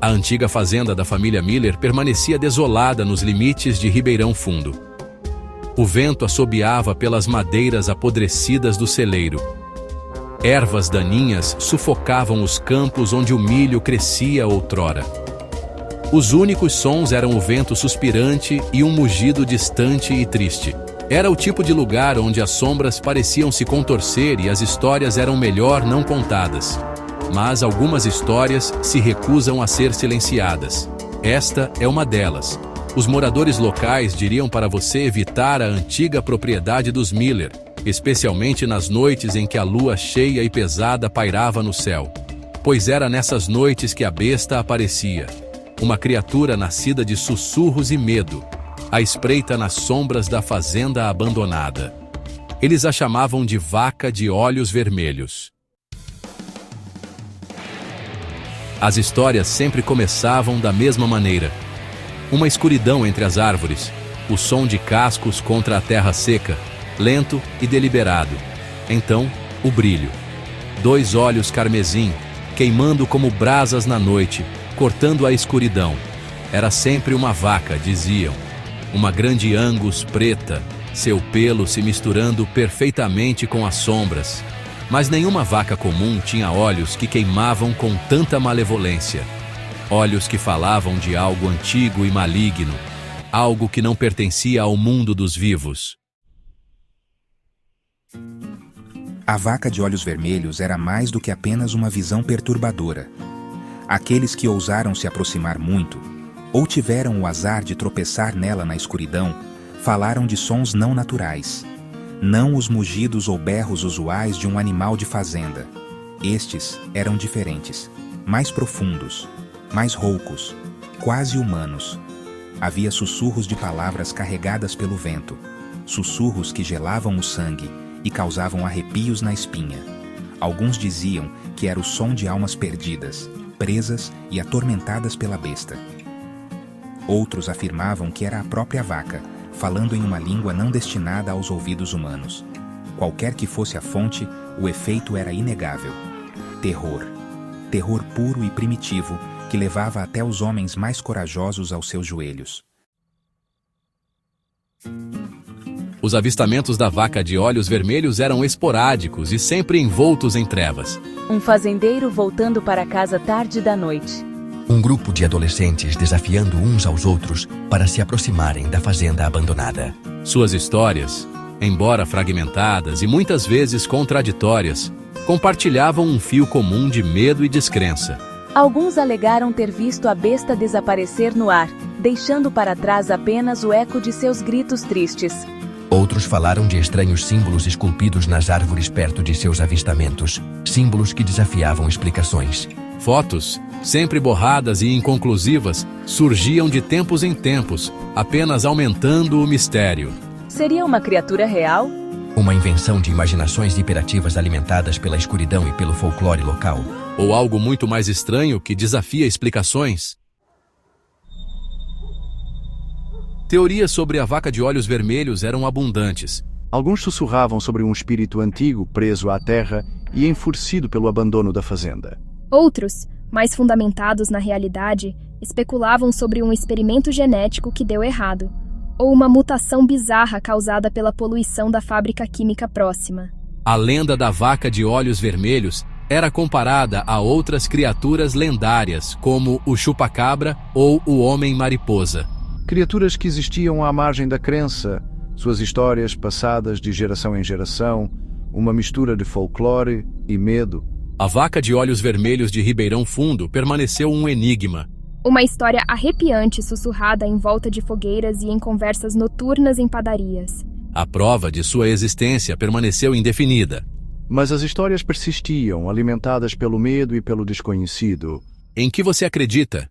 A antiga fazenda da família Miller permanecia desolada nos limites de Ribeirão Fundo. O vento assobiava pelas madeiras apodrecidas do celeiro. Ervas daninhas sufocavam os campos onde o milho crescia outrora. Os únicos sons eram o vento suspirante e um mugido distante e triste. Era o tipo de lugar onde as sombras pareciam se contorcer e as histórias eram melhor não contadas. Mas algumas histórias se recusam a ser silenciadas. Esta é uma delas. Os moradores locais diriam para você evitar a antiga propriedade dos Miller, especialmente nas noites em que a lua cheia e pesada pairava no céu. Pois era nessas noites que a besta aparecia, uma criatura nascida de sussurros e medo, à espreita nas sombras da fazenda abandonada. Eles a chamavam de Vaca de Olhos Vermelhos. As histórias sempre começavam da mesma maneira. Uma escuridão entre as árvores, o som de cascos contra a terra seca, lento e deliberado. Então, o brilho. 2 olhos carmesim, queimando como brasas na noite, cortando a escuridão. Era sempre uma vaca, diziam. Uma grande Angus preta, seu pelo se misturando perfeitamente com as sombras. Mas nenhuma vaca comum tinha olhos que queimavam com tanta malevolência. Olhos que falavam de algo antigo e maligno, algo que não pertencia ao mundo dos vivos. A vaca de olhos vermelhos era mais do que apenas uma visão perturbadora. Aqueles que ousaram se aproximar muito, ou tiveram o azar de tropeçar nela na escuridão, falaram de sons não naturais. Não os mugidos ou berros usuais de um animal de fazenda. Estes eram diferentes, mais profundos, mais roucos, quase humanos. Havia sussurros de palavras carregadas pelo vento, sussurros que gelavam o sangue e causavam arrepios na espinha. Alguns diziam que era o som de almas perdidas, presas e atormentadas pela besta. Outros afirmavam que era a própria vaca, falando em uma língua não destinada aos ouvidos humanos. Qualquer que fosse a fonte, o efeito era inegável. Terror. Terror puro e primitivo que levava até os homens mais corajosos aos seus joelhos. Os avistamentos da vaca de olhos vermelhos eram esporádicos e sempre envoltos em trevas. Um fazendeiro voltando para casa tarde da noite. Um grupo de adolescentes desafiando uns aos outros para se aproximarem da fazenda abandonada. Suas histórias, embora fragmentadas e muitas vezes contraditórias, compartilhavam um fio comum de medo e descrença. Alguns alegaram ter visto a besta desaparecer no ar, deixando para trás apenas o eco de seus gritos tristes. Outros falaram de estranhos símbolos esculpidos nas árvores perto de seus avistamentos, símbolos que desafiavam explicações. Fotos, sempre borradas e inconclusivas, surgiam de tempos em tempos, apenas aumentando o mistério. Seria uma criatura real? Uma invenção de imaginações hiperativas alimentadas pela escuridão e pelo folclore local. Ou algo muito mais estranho que desafia explicações? Teorias sobre a vaca de olhos vermelhos eram abundantes. Alguns sussurravam sobre um espírito antigo preso à terra e enfurecido pelo abandono da fazenda. Outros, mais fundamentados na realidade, especulavam sobre um experimento genético que deu errado, ou uma mutação bizarra causada pela poluição da fábrica química próxima. A lenda da vaca de olhos vermelhos era comparada a outras criaturas lendárias, como o chupacabra ou o homem-mariposa. Criaturas que existiam à margem da crença, suas histórias passadas de geração em geração, uma mistura de folclore e medo. A vaca de olhos vermelhos de Ribeirão Fundo permaneceu um enigma. Uma história arrepiante sussurrada em volta de fogueiras e em conversas noturnas em padarias. A prova de sua existência permaneceu indefinida. Mas as histórias persistiam, alimentadas pelo medo e pelo desconhecido. Em que você acredita?